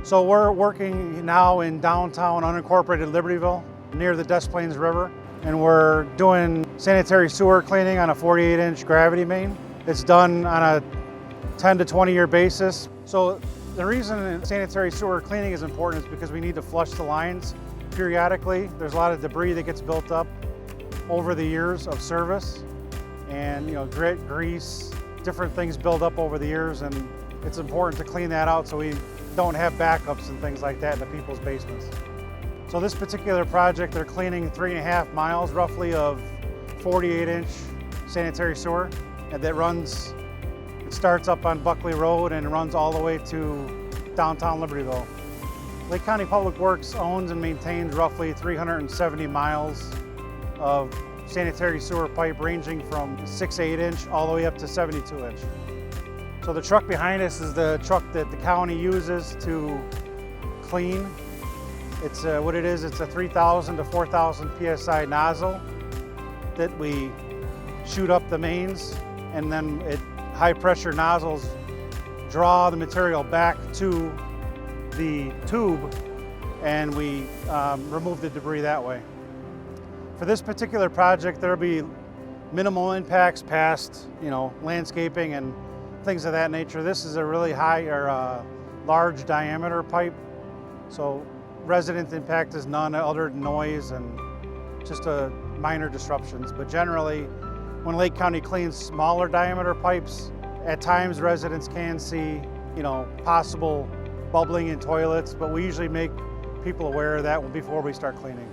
So we're working now in downtown unincorporated Libertyville near the Des Plaines River, and we're doing sanitary sewer cleaning on a 48-inch gravity main. It's done on a 10 to 20 year basis. So the reason sanitary sewer cleaning is important is because we need to flush the lines periodically. There's a lot of debris that gets built up over the years of service, and grit, grease, different things build up over the years, and it's important to clean that out so we don't have backups and things like that in the people's basements. So this particular project, they're cleaning 3.5 miles roughly of 48-inch sanitary sewer, and it starts up on Buckley Road and runs all the way to downtown Libertyville. Lake County Public Works owns and maintains roughly 370 miles of sanitary sewer pipe ranging from 6/8 inch all the way up to 72 inch. So the truck behind us is the truck that the county uses to clean. It's what it is, it's a 3,000 to 4,000 PSI nozzle that we shoot up the mains, and then high pressure nozzles draw the material back to the tube, and we remove the debris that way. For this particular project, there'll be minimal impacts past, landscaping and things of that nature. This is a really large diameter pipe, so resident impact is none other than noise and just minor disruptions. But generally, when Lake County cleans smaller diameter pipes, at times residents can see, possible bubbling in toilets, but we usually make people aware of that before we start cleaning.